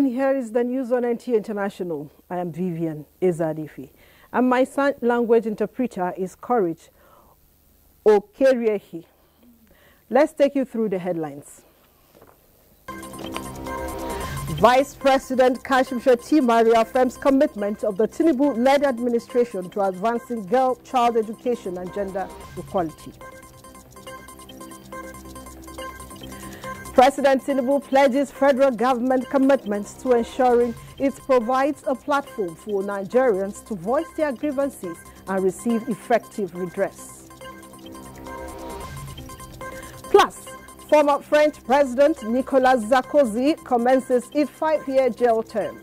And here is the news on NTA International. I am Vivian Ezadifi. And my sign language interpreter is Courage Okeriehi. Let's take you through the headlines. Vice President Kashim Shettima reaffirms commitment of the Tinubu-led administration to advancing girl-child education and gender equality. President Tinubu pledges federal government commitments to ensuring it provides a platform for Nigerians to voice their grievances and receive effective redress. Plus, former French President Nicolas Sarkozy commences its 5-year jail term.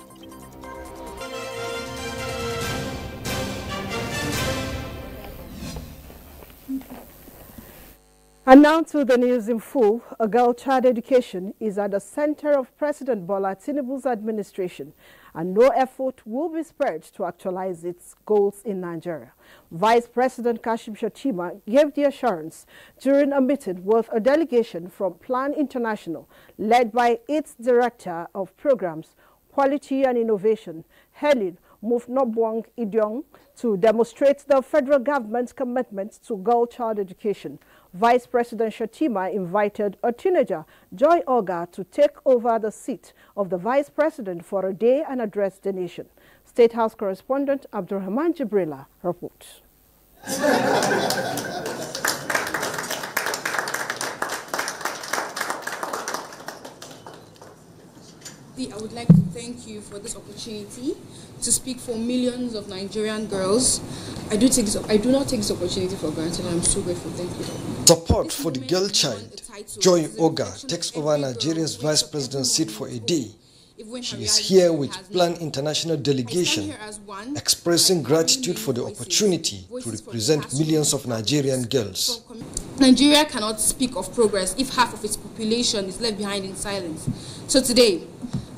And now to the news in full. A girl-child education is at the center of President Bola Tinubu's administration, and no effort will be spared to actualize its goals in Nigeria. Vice President Kashim Shettima gave the assurance during a meeting with a delegation from Plan International, led by its Director of Programs, Quality and Innovation, Helen Mufnobwang Idiong, to demonstrate the federal government's commitment to girl-child education. Vice President Shettima invited a teenager, Joy Oga, to take over the seat of the Vice President for a day and address the nation. State House correspondent Abdulrahman Jibrila reports. I would like to thank you for this opportunity to speak for millions of Nigerian girls. I do not take this opportunity for granted, and I'm so grateful. Thank you. Support for the girl child. Joy Oga takes over Nigeria's vice president's seat for a day. She is here with Plan International delegation, expressing gratitude for the opportunity to represent millions of Nigerian girls. Nigeria cannot speak of progress if half of its population is left behind in silence. So today,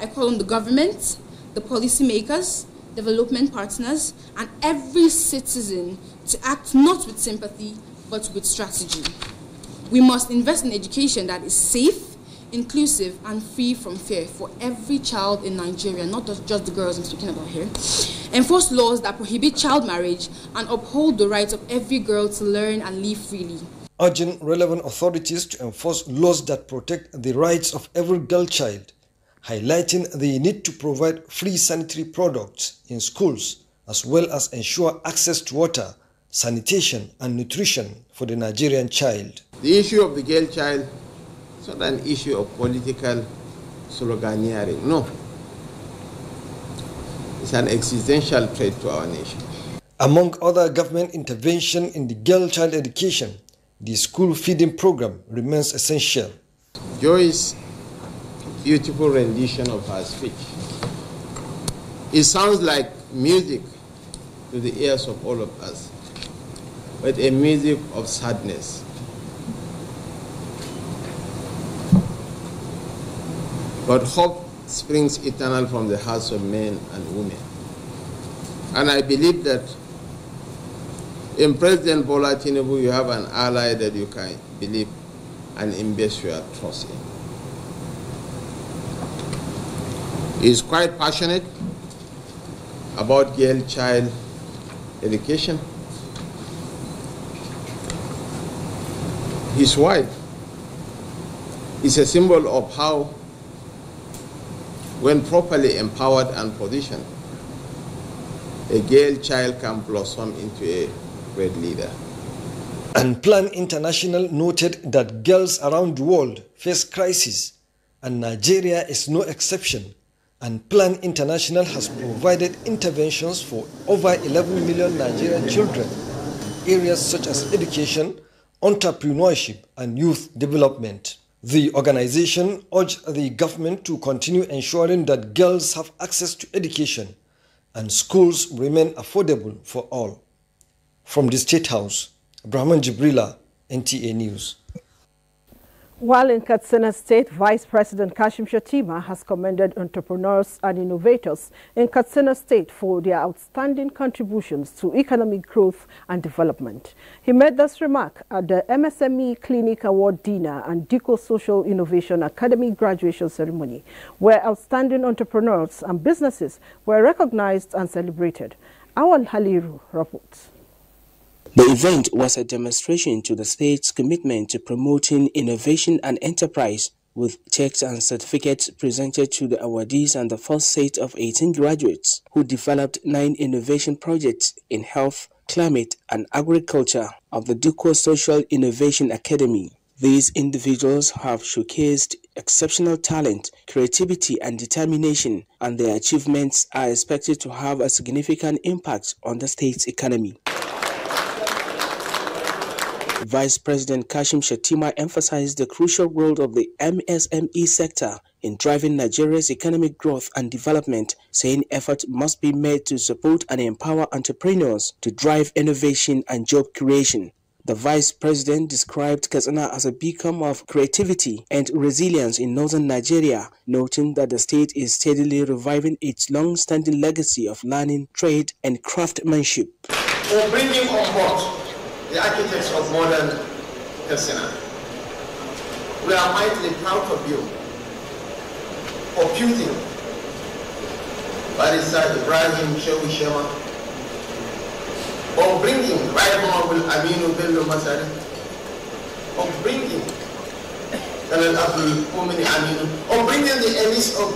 I call on the government, the policymakers, development partners, and every citizen to act not with sympathy, but with strategy. We must invest in education that is safe, inclusive, and free from fear for every child in Nigeria, not just the girls I'm speaking about here. Enforce laws that prohibit child marriage and uphold the rights of every girl to learn and live freely. Urging relevant authorities to enforce laws that protect the rights of every girl child, highlighting the need to provide free sanitary products in schools, as well as ensure access to water, sanitation, and nutrition for the Nigerian child. The issue of the girl child is not an issue of political sloganeering, no. It's an existential threat to our nation. Among other government intervention in the girl child education, the school feeding program remains essential. Joy's beautiful rendition of her speech. It sounds like music to the ears of all of us, but a music of sadness. But hope springs eternal from the hearts of men and women. And I believe that in President Bola Tinubu, you have an ally that you can believe and invest your trust in. He is quite passionate about girl child education. His wife is a symbol of how, when properly empowered and positioned, a girl child can blossom into a great leader. And Plan International noted that girls around the world face crisis, and Nigeria is no exception. And Plan International has provided interventions for over 11 million Nigerian children in areas such as education, entrepreneurship, and youth development. The organization urged the government to continue ensuring that girls have access to education and schools remain affordable for all. From the State House, Abdulrahman Jibrila, NTA News. While in Katsina State, Vice President Kashim Shettima has commended entrepreneurs and innovators in Katsina State for their outstanding contributions to economic growth and development. He made this remark at the MSME Clinic Award dinner and DICO Social Innovation Academy graduation ceremony, where outstanding entrepreneurs and businesses were recognized and celebrated. Awal Haliru reports. The event was a demonstration to the state's commitment to promoting innovation and enterprise, with checks and certificates presented to the awardees and the first set of 18 graduates who developed 9 innovation projects in health, climate and agriculture of the DICO Social Innovation Academy. These individuals have showcased exceptional talent, creativity and determination, and their achievements are expected to have a significant impact on the state's economy. Vice President Kashim Shettima emphasized the crucial role of the MSME sector in driving Nigeria's economic growth and development, saying effort must be made to support and empower entrepreneurs to drive innovation and job creation. The Vice President described Katsina as a beacon of creativity and resilience in northern Nigeria, noting that the state is steadily reviving its long-standing legacy of learning, trade and craftsmanship. For bringing on board the architects of modern Katsina, we are mightily proud of you. For Putin, Barrister Ibrahim Shehu Shema, for bringing Right Honorable Aminu Bello Masari, for bringing Colonel Abdul Mumini Aminu, for bringing the elites of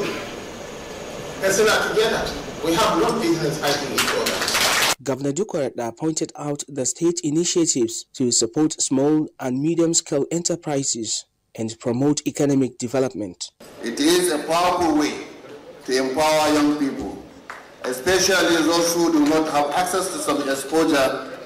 Katsina together. We have no business fighting each other. Governor Dukorada pointed out the state initiatives to support small and medium-scale enterprises and promote economic development. It is a powerful way to empower young people, especially those who do not have access to some exposure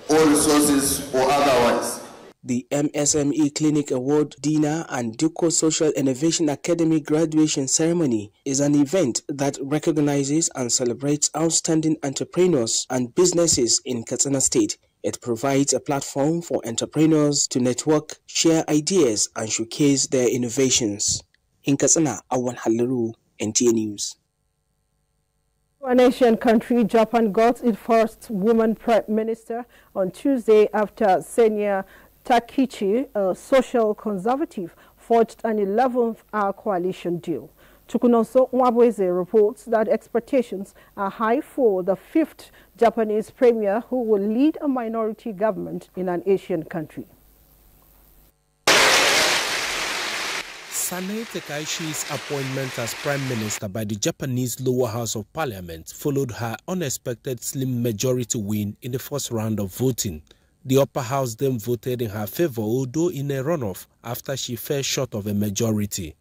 or resources or otherwise. The MSME Clinic Award dinner and DICO Social Innovation Academy graduation ceremony is an event that recognizes and celebrates outstanding entrepreneurs and businesses in Katsina State. It provides a platform for entrepreneurs to network, share ideas, and showcase their innovations. In Katsina, Awan Halaru, NTA News. An Asian country, Japan got its first woman prime minister on Tuesday after Senior Takichi, a social conservative, forged an 11th-hour coalition deal. Chukunonso Nwabweze reports that expectations are high for the 5th Japanese premier who will lead a minority government in an Asian country. Sanae Takaishi's appointment as Prime Minister by the Japanese lower house of parliament followed her unexpected slim majority win in the first round of voting. The upper house then voted in her favor, although in a runoff after she fell short of a majority.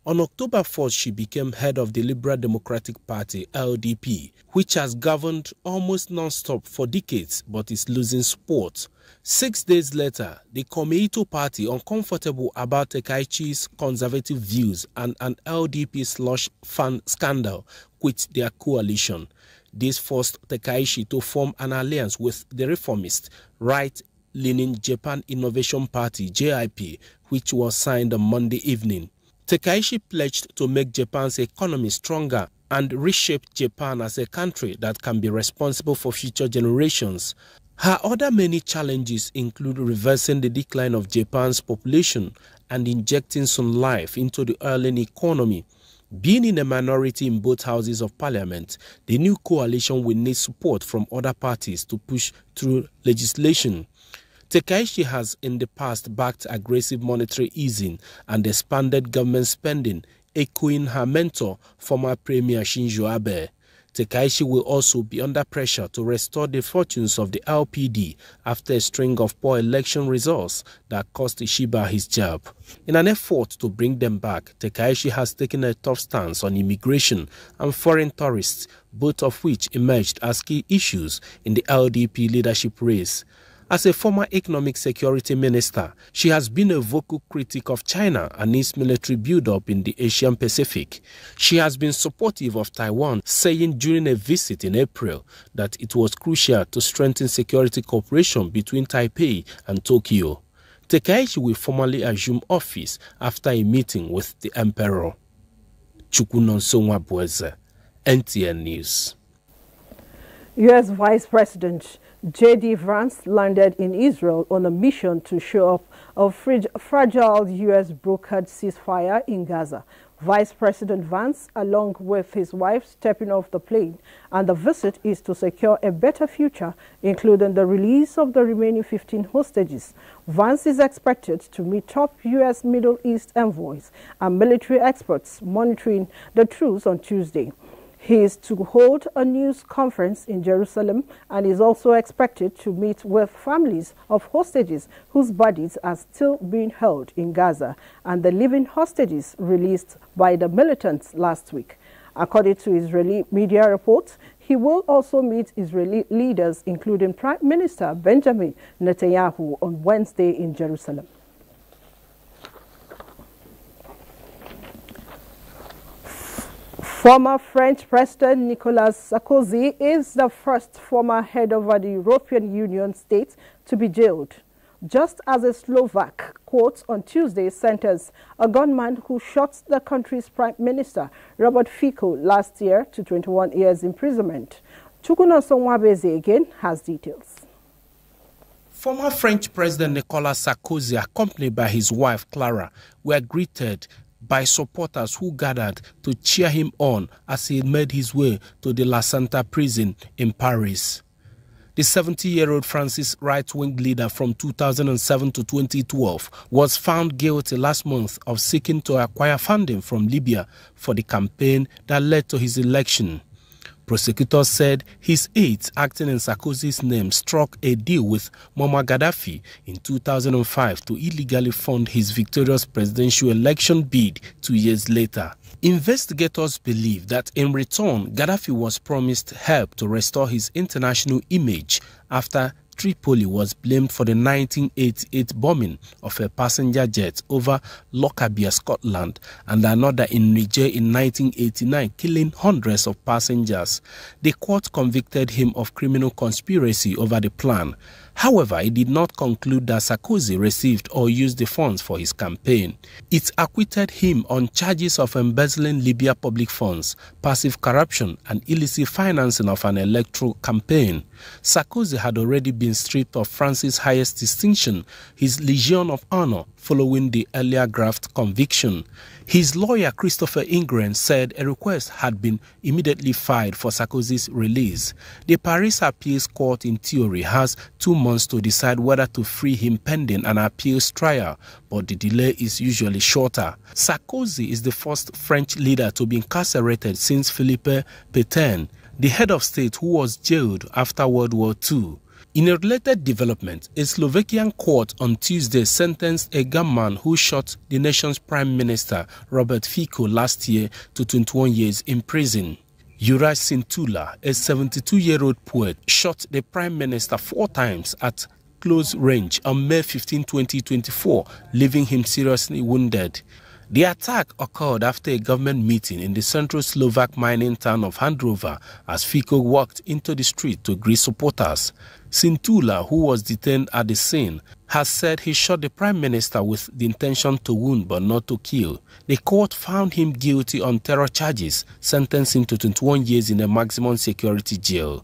On October 4th, she became head of the Liberal Democratic Party, LDP, which has governed almost non-stop for decades but is losing support. 6 days later, the Komeito Party, uncomfortable about Takaichi's conservative views and an LDP slush fund scandal, quit their coalition. This forced Takaichi to form an alliance with the reformist, right-leaning Japan Innovation Party, JIP, which was signed on Monday evening. Takaichi pledged to make Japan's economy stronger and reshape Japan as a country that can be responsible for future generations. Her other many challenges include reversing the decline of Japan's population and injecting some life into the ailing economy. Being in a minority in both houses of parliament, the new coalition will need support from other parties to push through legislation. Takaichi has in the past backed aggressive monetary easing and expanded government spending, echoing her mentor, former Premier Shinzo Abe. Takaichi will also be under pressure to restore the fortunes of the LPD after a string of poor election results that cost Ishiba his job. In an effort to bring them back, Takaichi has taken a tough stance on immigration and foreign tourists, both of which emerged as key issues in the LDP leadership race. As a former economic security minister, she has been a vocal critic of China and its military build-up in the Asian Pacific. She has been supportive of Taiwan, saying during a visit in April that it was crucial to strengthen security cooperation between Taipei and Tokyo. Tekaishi will formally assume office after a meeting with the emperor. Chukwunonsonwa Bueze, NTA News. U.S. Vice President J.D. Vance landed in Israel on a mission to show up a fragile U.S.-brokered ceasefire in Gaza. Vice President Vance, along with his wife, stepping off the plane, and the visit is to secure a better future, including the release of the remaining 15 hostages. Vance is expected to meet top U.S. Middle East envoys and military experts monitoring the truce on Tuesday. He is to hold a news conference in Jerusalem and is also expected to meet with families of hostages whose bodies are still being held in Gaza and the living hostages released by the militants last week. According to Israeli media reports, he will also meet Israeli leaders, including Prime Minister Benjamin Netanyahu, on Wednesday in Jerusalem. Former French President Nicolas Sarkozy is the first former head of the European Union state to be jailed, just as a Slovak court on Tuesday sentenced a gunman who shot the country's Prime Minister, Robert Fico, last year to 21 years imprisonment. Chukwunonsonwa Bueze again has details. Former French President Nicolas Sarkozy, accompanied by his wife Clara, were greeted by supporters who gathered to cheer him on as he made his way to the La Santa prison in Paris. The 70-year-old France's right-wing leader from 2007 to 2012 was found guilty last month of seeking to acquire funding from Libya for the campaign that led to his election. Prosecutors said his aides, acting in Sarkozy's name, struck a deal with Muammar Gaddafi in 2005 to illegally fund his victorious presidential election bid 2 years later. Investigators believe that in return, Gaddafi was promised help to restore his international image after Tripoli was blamed for the 1988 bombing of a passenger jet over Lockerbie, Scotland, and another in Niger in 1989, killing hundreds of passengers. The court convicted him of criminal conspiracy over the plan. However, it did not conclude that Sarkozy received or used the funds for his campaign. It acquitted him on charges of embezzling Libya public funds, passive corruption, and illicit financing of an electoral campaign. Sarkozy had already been stripped of France's highest distinction, his Legion of Honor, following the earlier graft conviction. His lawyer, Christopher Ingren, said a request had been immediately filed for Sarkozy's release. The Paris Appeals Court, in theory, has 2 months to decide whether to free him pending an appeals trial, but the delay is usually shorter. Sarkozy is the first French leader to be incarcerated since Philippe Pétain, the head of state who was jailed after World War II. In a related development, a Slovakian court on Tuesday sentenced a gunman who shot the nation's prime minister, Robert Fico, last year to 21 years in prison. Juraj Cintula, a 72-year-old poet, shot the prime minister 4 times at close range on May 15, 2024, leaving him seriously wounded. The attack occurred after a government meeting in the central Slovak mining town of Handrova as Fico walked into the street to greet supporters. Cintula, who was detained at the scene, has said he shot the prime minister with the intention to wound but not to kill. The court found him guilty on terror charges, sentencing him to 21 years in a maximum security jail.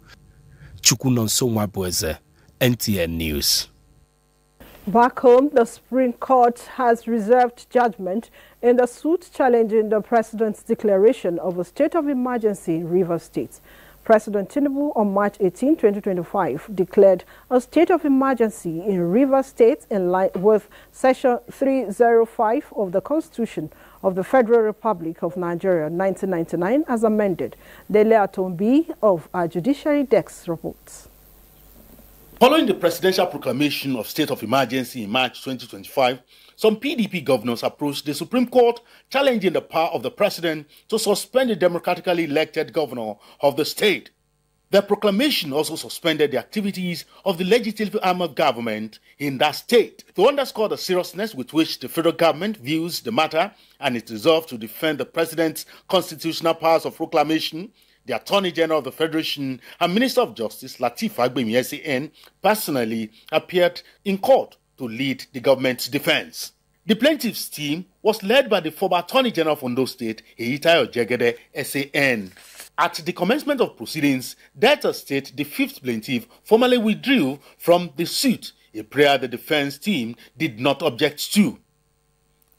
Chukwunonsonwa Bueze, NTA News. Back home, the Supreme Court has reserved judgment in the suit challenging the president's declaration of a state of emergency in Rivers State. President Tinubu on March 18, 2025, declared a state of emergency in Rivers State in line with Section 305 of the Constitution of the Federal Republic of Nigeria, 1999, as amended. Dele Atombi of our Judiciary Desk reports. Following the presidential proclamation of state of emergency in March 2025, some PDP governors approached the Supreme Court challenging the power of the president to suspend the democratically elected governor of the state. The proclamation also suspended the activities of the legislative arm of government in that state. To underscore the seriousness with which the federal government views the matter and its resolve to defend the president's constitutional powers of proclamation, the Attorney General of the Federation and Minister of Justice, Lateef Fagbemi SAN, personally appeared in court to lead the government's defense. The plaintiff's team was led by the former Attorney General of Ondo State, Eitai Ojegede, SAN. At the commencement of proceedings, Delta State, the fifth plaintiff, formally withdrew from the suit, a prayer the defense team did not object to.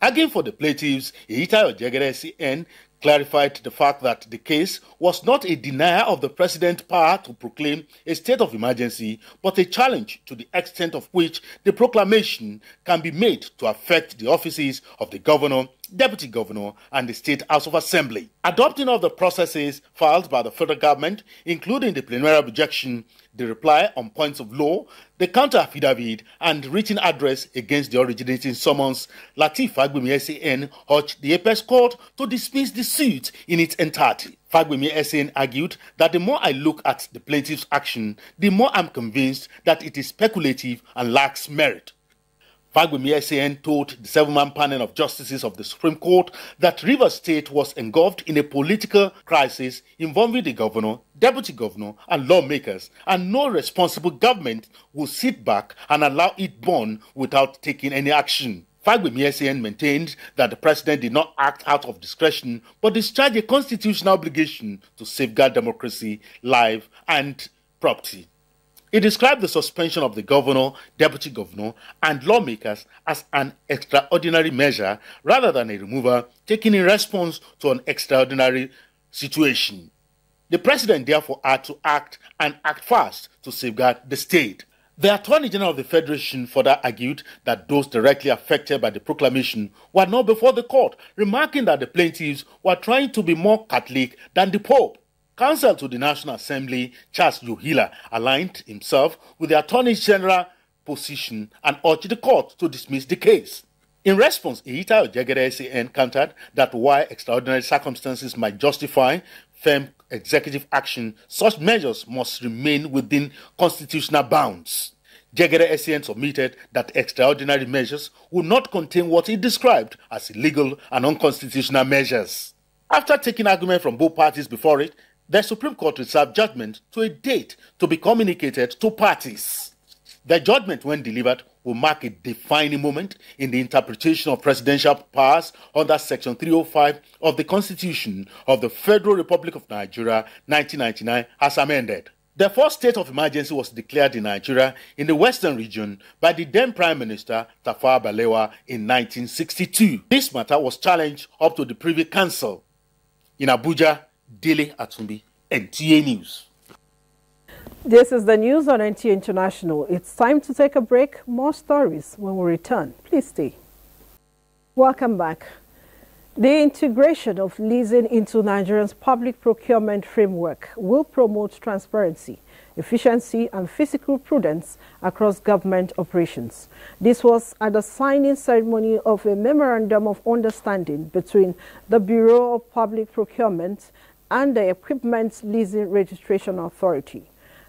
Arguing for the plaintiffs, Eitai Ojegede, SAN, clarified the fact that the case was not a denial of the president's power to proclaim a state of emergency, but a challenge to the extent of which the proclamation can be made to affect the offices of the governor, deputy governor, and the State House of Assembly. Adopting all the processes filed by the federal government, including the plenary objection, the reply on points of law, the counter affidavit, and written address against the originating summons, Lateef Fagbemi SAN urged the Apex Court to dismiss the suit in its entirety. Fagbemi SAN argued that the more I look at the plaintiff's action, the more I'm convinced that it is speculative and lacks merit. Fagbemi SAN told the 7-man panel of justices of the Supreme Court that Rivers State was engulfed in a political crisis involving the governor, deputy governor, and lawmakers, and no responsible government will sit back and allow it burn without taking any action. Fagbemi SAN maintained that the president did not act out of discretion, but discharged a constitutional obligation to safeguard democracy, life, and property. He described the suspension of the governor, deputy governor, and lawmakers as an extraordinary measure rather than a removal taken in response to an extraordinary situation. The president therefore had to act and act fast to safeguard the state. The Attorney General of the Federation further argued that those directly affected by the proclamation were not before the court, remarking that the plaintiffs were trying to be more Catholic than the Pope. Counsel to the National Assembly, Charles Yohila, aligned himself with the Attorney General position and urged the court to dismiss the case. In response, Eitai Ojegede SAN countered that while extraordinary circumstances might justify firm executive action, such measures must remain within constitutional bounds. Jegede SAN submitted that extraordinary measures would not contain what he described as illegal and unconstitutional measures. After taking argument from both parties before it, the Supreme Court reserved judgment to a date to be communicated to parties. The judgment, when delivered, will mark a defining moment in the interpretation of presidential powers under Section 305 of the Constitution of the Federal Republic of Nigeria, 1999, as amended. The first state of emergency was declared in Nigeria in the Western region by the then Prime Minister Tafawa Balewa in 1962. This matter was challenged up to the Privy Council. In Abuja, Dele Atumbi, NTA News. This is the news on NTA International. It's time to take a break. More stories when we return. Please stay. Welcome back. The integration of leasing into Nigeria's public procurement framework will promote transparency, efficiency, and fiscal prudence across government operations. This was at the signing ceremony of a memorandum of understanding between the Bureau of Public Procurement and the Equipment Leasing Registration Authority.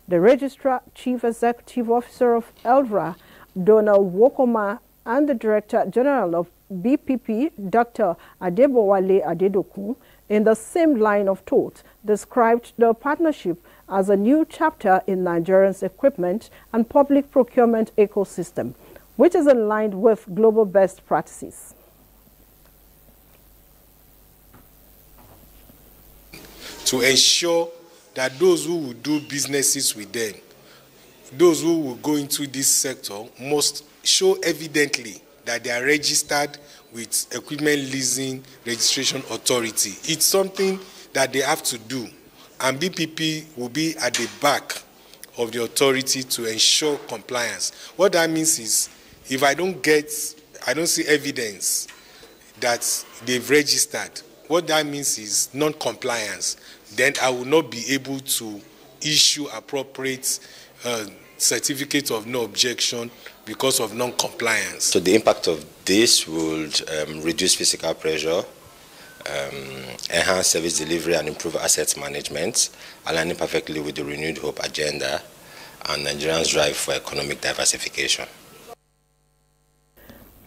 The Registrar Chief Executive Officer of ELRA, Donald Wokoma, and the Director General of BPP, Dr. Adebowale Adedoku, in the same line of thought, described the partnership as a new chapter in Nigeria's equipment and public procurement ecosystem, which is in line with global best practices. To ensure that those who will do businesses with them, those who will go into this sector, must show evidently that they are registered with Equipment Leasing Registration Authority. It's something that they have to do, and BPP will be at the back of the authority to ensure compliance. What that means is, if I don't see evidence that they've registered, what that means is non-compliance. Then I will not be able to issue appropriate certificate of no objection because of non-compliance. So the impact of this would reduce physical pressure, enhance service delivery, and improve asset management, aligning perfectly with the Renewed Hope agenda and Nigerians' drive for economic diversification.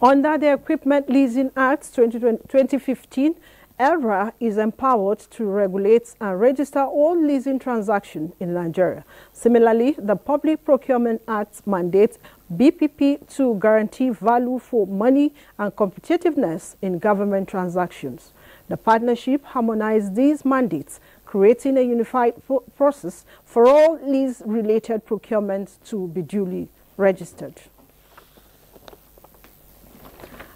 Under the Equipment Leasing Act 2015, ELRA is empowered to regulate and register all leasing transactions in Nigeria. Similarly, the Public Procurement Act mandates BPP to guarantee value for money and competitiveness in government transactions. The partnership harmonized these mandates, creating a unified process for all lease-related procurements to be duly registered.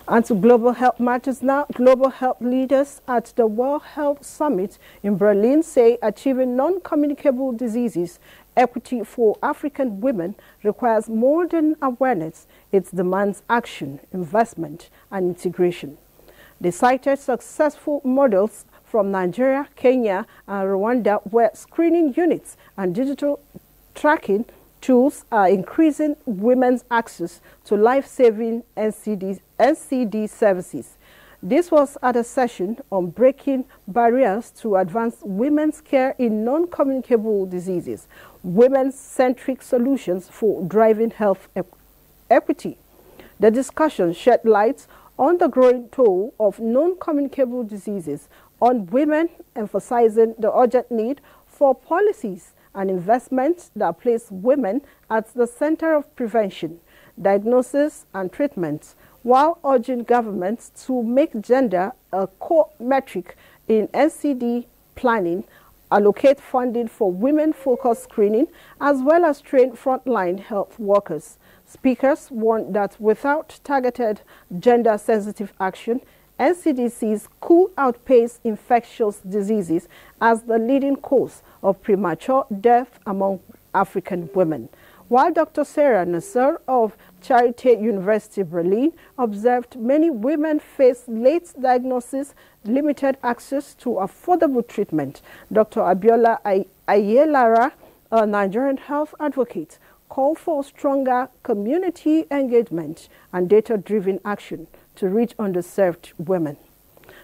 And to global health matters now, global health leaders at the World Health Summit in Berlin say achieving non-communicable diseases equity for African women requires more than awareness. It demands action, investment, and integration. They cited successful models from Nigeria, Kenya, and Rwanda, where screening units and digital tracking tools are increasing women's access to life-saving NCD services. This was at a session on breaking barriers to advance women's care in non-communicable diseases, women-centric solutions for driving health equity. The discussion shed light on the growing toll of non-communicable diseases on women, emphasizing the urgent need for policies and investments that place women at the center of prevention, diagnosis, and treatment, while urging governments to make gender a core metric in NCD planning, allocate funding for women-focused screening, as well as train frontline health workers. Speakers warned that without targeted gender-sensitive action, NCDCs could outpace infectious diseases as the leading cause of premature death among African women. While Dr. Sarah Nasser of Charité University Berlin observed many women face late diagnosis, limited access to affordable treatment, Dr. Abiola Ayelara, a Nigerian health advocate, called for stronger community engagement and data-driven action to reach underserved women.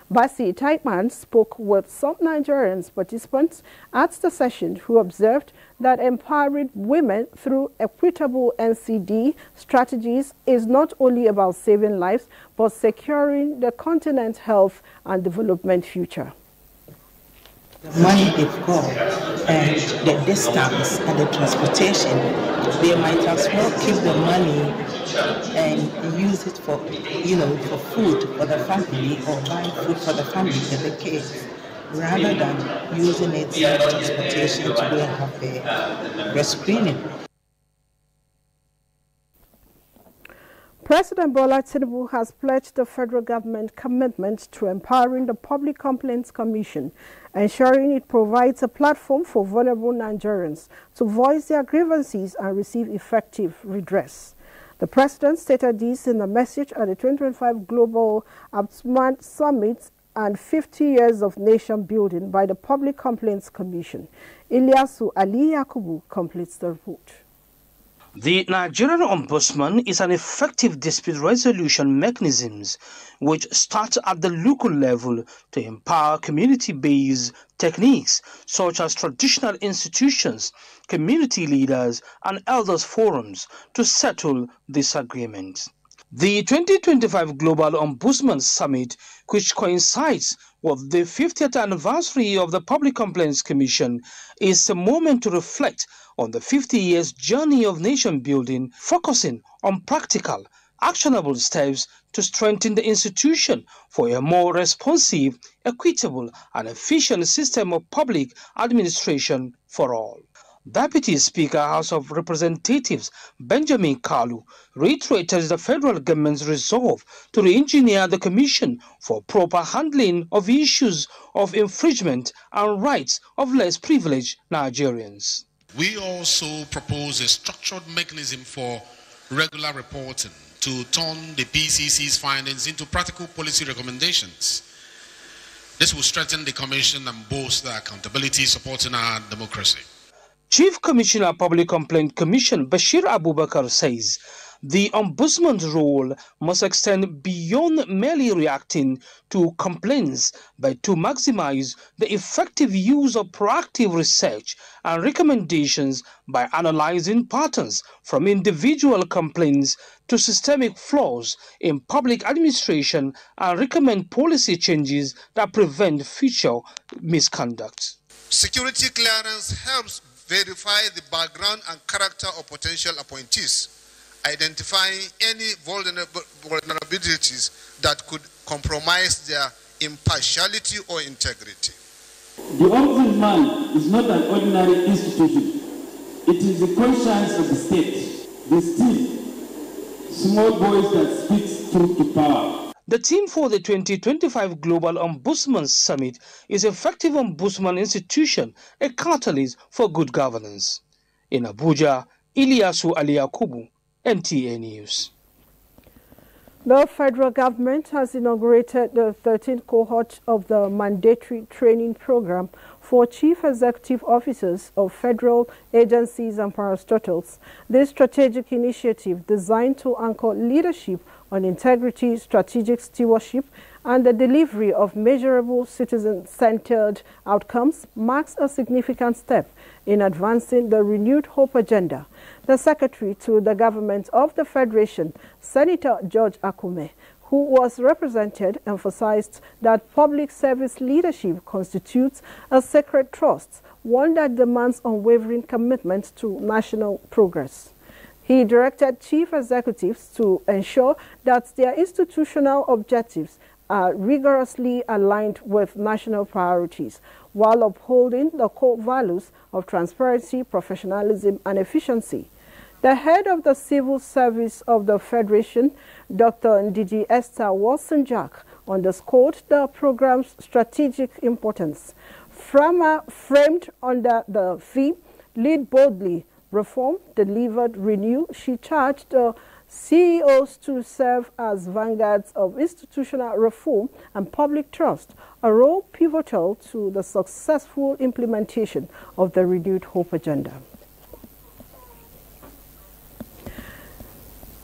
Basi Taitman spoke with some Nigerian participants at the session who observed that empowering women through equitable NCD strategies is not only about saving lives, but securing the continent's health and development future. The money they've got and the distance and the transportation, they might as well keep the money and use it for, for food for the family or buying food for the family for the kids, rather than using it for transportation to go and have the screening. President Bola Tinubu has pledged the federal government commitment to empowering the Public Complaints Commission, ensuring it provides a platform for vulnerable Nigerians to voice their grievances and receive effective redress. The president stated this in a message at the 2025 Global Ombudsman Summit and 50 years of nation building by the Public Complaints Commission. Ilyasu Ali Yakubu completes the report. The Nigerian Ombudsman is an effective dispute resolution mechanism which starts at the local level to empower community-based techniques such as traditional institutions, community leaders, and elders forums to settle disagreements. The 2025 Global Ombudsman Summit, which coincides with the 50th anniversary of the Public Complaints Commission, is a moment to reflect on the 50 years journey of nation building, focusing on practical, actionable steps to strengthen the institution for a more responsive, equitable, and efficient system of public administration for all. Deputy Speaker, House of Representatives Benjamin Kalu reiterated the federal government's resolve to re-engineer the Commission for proper handling of issues of infringement and rights of less privileged Nigerians. We also propose a structured mechanism for regular reporting to turn the PCC's findings into practical policy recommendations. This will strengthen the Commission and boost the accountability, supporting our democracy. Chief Commissioner Public Complaint Commission Bashir Abubakar says the Ombudsman's role must extend beyond merely reacting to complaints, but to maximize the effective use of proactive research and recommendations by analyzing patterns from individual complaints to systemic flaws in public administration and recommend policy changes that prevent future misconduct. Security clearance helps verify the background and character of potential appointees identifying any vulnerabilities that could compromise their impartiality or integrity. The Ombudsman is not an ordinary institution. It is the conscience of the state, the still small voice that speaks truth to power. The theme for the 2025 Global Ombudsman Summit is Effective Ombudsman Institution, a catalyst for good governance. In Abuja, Ilyasu Aliyakubu, NTA News. The federal government has inaugurated the 13th cohort of the mandatory training program for chief executive officers of federal agencies and parastatals. This strategic initiative, designed to anchor leadership on integrity, strategic stewardship, and the delivery of measurable citizen-centered outcomes, marks a significant step in advancing the renewed hope agenda. The Secretary to the Government of the Federation, Senator George Akume, who was represented, emphasized that public service leadership constitutes a sacred trust, one that demands unwavering commitment to national progress. He directed chief executives to ensure that their institutional objectives are rigorously aligned with national priorities, while upholding the core values of transparency, professionalism, and efficiency. The head of the Civil Service of the Federation, Dr. Ndidi Esther Watson-Jack, underscored the program's strategic importance. Framed under the theme, Lead Boldly, Reform, Delivered, Renew, she charged the CEOs to serve as vanguards of institutional reform and public trust, a role pivotal to the successful implementation of the renewed hope agenda.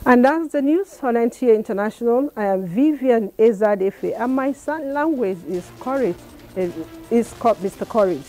And that's the news on NTA International. I am Vivian Ezadefe, and my son language is Mr. Courage.